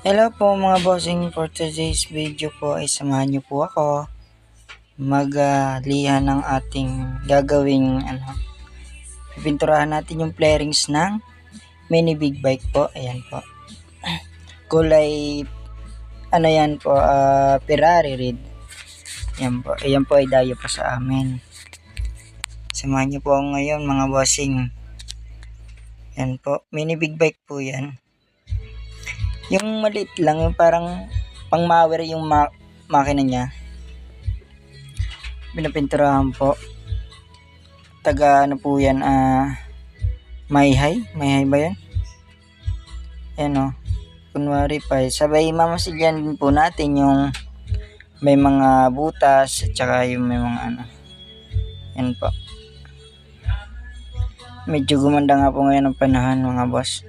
Hello po mga bossing, for today's video po ay samahan niyo po ako maglihan ng ating gagawing pipinturahan natin yung flarings ng mini big bike po. Ayan po, kulay yan po, Ferrari red. Ayan po ay dayo pa sa amin. Samahan niyo po ako ngayon mga bossing. Yan po, mini big bike po yan. Yung maliit lang, yung parang pang mower yung makina niya. Pinapinturahan po. Taga ano po yan, Mayhay ba yan? Yan o. Kunwari pa, sabay mamasilyan din po natin yung may mga butas at saka yung may mga yan po. Medyo gumanda nga po ngayon ang panahon mga boss.